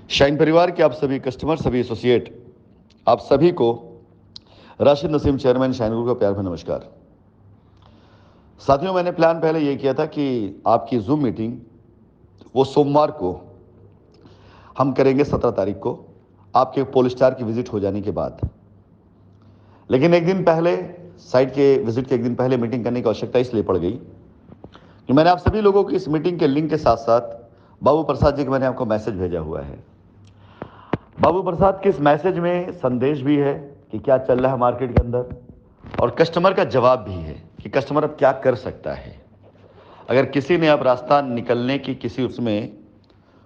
Shine परिवार के आप सभी कस्टमर, सभी एसोसिएट, आप सभी को Rashid Naseem chairman shine group का प्यार भरा नमस्कार। साथियों, मैंने प्लान पहले ये किया था कि आपकी जूम मीटिंग वो सोमवार को हम करेंगे 17 तारीख को, आपके पोलस्टार की विजिट हो जाने के बाद। लेकिन एक दिन पहले, साइट के विजिट के एक दिन पहले मीटिंग करने की आवश्यकता इसलिए पड़ गई कि मैंने आप सभी लोगों की इस मीटिंग के लिंक के साथ साथ बाबू प्रसाद जी को मैंने आपको मैसेज भेजा हुआ है। बाबू प्रसाद के इस मैसेज में संदेश भी है कि क्या चल रहा है मार्केट के अंदर, और कस्टमर का जवाब भी है कि कस्टमर अब क्या कर सकता है। अगर किसी ने अब रास्ता निकलने की किसी उसमें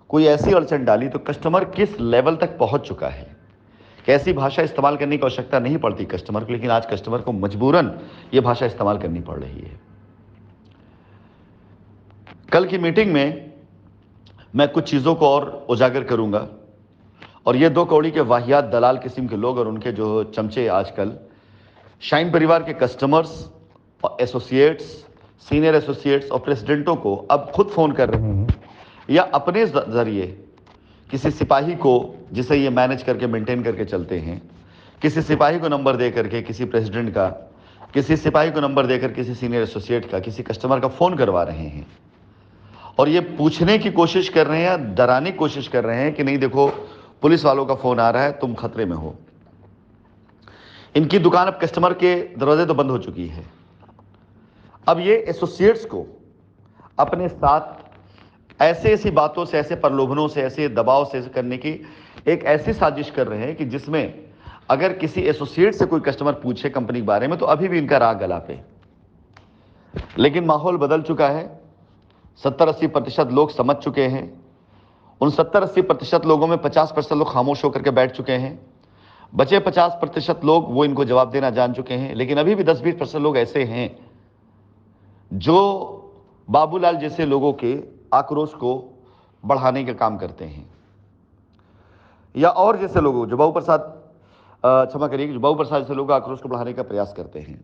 कोई ऐसी अड़चन डाली तो कस्टमर किस लेवल तक पहुंच चुका है। कैसी भाषा इस्तेमाल करने की आवश्यकता नहीं पड़ती कस्टमर को, लेकिन आज कस्टमर को मजबूरन ये भाषा इस्तेमाल करनी पड़ रही है। कल की मीटिंग में मैं कुछ चीज़ों को और उजागर करूंगा, और ये दो कौड़ी के वाहियात दलाल किस्म के लोग और उनके जो चमचे आजकल शाइन परिवार के कस्टमर्स और एसोसिएट्स, सीनियर एसोसिएट्स और प्रेसिडेंटों को अब खुद फ़ोन कर रहे हैं या अपने ज़रिए किसी सिपाही को, जिसे ये मैनेज करके मेंटेन करके चलते हैं, किसी सिपाही को नंबर दे करके किसी प्रेसिडेंट का, किसी सिपाही को नंबर देकर किसी सीनियर एसोसिएट का, किसी कस्टमर का फ़ोन करवा रहे हैं और ये पूछने की कोशिश कर रहे हैं, डराने की कोशिश कर रहे हैं कि नहीं देखो पुलिस वालों का फ़ोन आ रहा है, तुम खतरे में हो। इनकी दुकान अब कस्टमर के दरवाजे तो बंद हो चुकी है। अब ये एसोसिएट्स को अपने साथ ऐसे ऐसी बातों से, ऐसे प्रलोभनों से, ऐसे दबाव से करने की एक ऐसी साजिश कर रहे हैं कि जिसमें अगर किसी एसोसिएट से कोई कस्टमर पूछे कंपनी के बारे में तो अभी भी इनका राग गला पे। लेकिन माहौल बदल चुका है। 70-80% लोग समझ चुके हैं। उन 70-80% लोगों में 50% लोग खामोश होकर के बैठ चुके हैं। बचे 50% लोग वो इनको जवाब देना जान चुके हैं। लेकिन अभी भी 10-20% लोग ऐसे हैं जो बाबूलाल जैसे लोगों के आक्रोश को बढ़ाने का काम करते हैं, या और जैसे लोगों जो बाबू प्रसाद, क्षमा करिए, जो बाबू प्रसाद जैसे लोग आक्रोश को बढ़ाने का प्रयास करते हैं।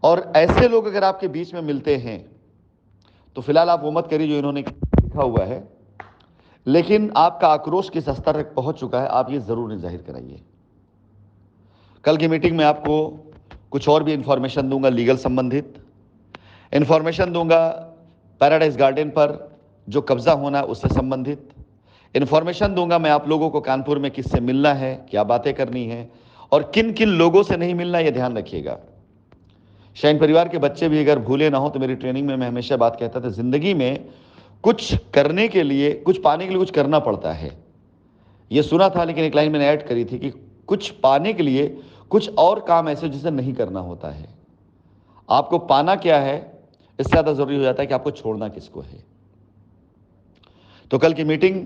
और ऐसे लोग अगर आपके बीच में मिलते हैं तो फिलहाल आप वो मत करिए जो इन्होंने लिखा हुआ है, लेकिन आपका आक्रोश किस स्तर तक पहुंच चुका है आप ये जरूर जाहिर कराइए। कल की मीटिंग में आपको कुछ और भी इंफॉर्मेशन दूंगा, लीगल संबंधित इंफॉर्मेशन दूंगा, पैराडाइज गार्डन पर जो कब्जा होना है उससे संबंधित इंफॉर्मेशन दूंगा। मैं आप लोगों को कानपुर में किससे मिलना है, क्या बातें करनी है और किन किन लोगों से नहीं मिलना, यह ध्यान रखिएगा। शाइन परिवार के बच्चे भी अगर भूले ना हो तो मेरी ट्रेनिंग में मैं हमेशा बात कहता था, जिंदगी में कुछ करने के लिए, कुछ पाने के लिए कुछ करना पड़ता है। यह सुना था, लेकिन एक लाइन मैंने ऐड करी थी कि कुछ पाने के लिए कुछ और काम ऐसे जिसे नहीं करना होता है। आपको पाना क्या है इससे ज्यादा जरूरी हो जाता है कि आपको छोड़ना किसको है। तो कल की मीटिंग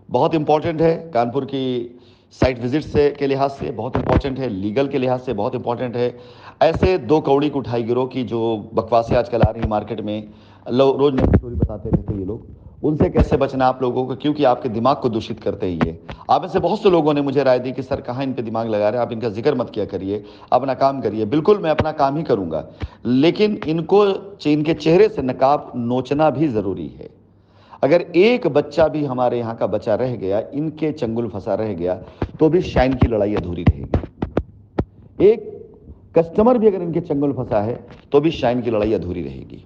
बहुत इंपॉर्टेंट है, कानपुर की साइट विजिट से के लिहाज से बहुत इंपॉर्टेंट है, लीगल के लिहाज से बहुत इंपॉर्टेंट है। ऐसे दो कौड़ी कुठाई गिरोह की जो बकवासें आजकल आ रही है मार्केट में, रोज नई स्टोरी बताते रहते हैं ये लोग, उनसे कैसे बचना आप लोगों को, क्योंकि आपके दिमाग को दूषित करते ही है। आप में से बहुत से लोगों ने मुझे राय दी कि सर कहाँ इन पे दिमाग लगा रहे हैं, आप इनका जिक्र मत किया करिए, अपना काम करिए। बिल्कुल मैं अपना काम ही करूंगा, लेकिन इनको, इनके चेहरे से नकाब नोचना भी जरूरी है। अगर एक बच्चा भी हमारे यहाँ का बचा रह गया, इनके चंगुल फंसा रह गया, तो भी शाइन की लड़ाई अधूरी रहेगी। एक कस्टमर भी अगर इनके चंगुल फंसा है तो भी शाइन की लड़ाई अधूरी रहेगी।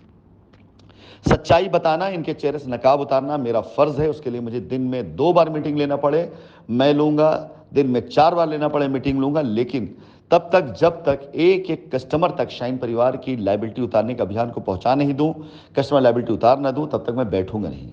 सच्चाई बताना, इनके चेहरे से नकाब उतारना मेरा फर्ज है। उसके लिए मुझे दिन में 2 बार मीटिंग लेना पड़े मैं लूंगा, दिन में 4 बार लेना पड़े मीटिंग लूंगा, लेकिन तब तक जब तक एक एक कस्टमर तक शाइन परिवार की लायबिलिटी उतारने के अभियान को पहुंचा नहीं दूं, कस्टमर लायबिलिटी उतार ना दूं, तब तक मैं बैठूंगा नहीं।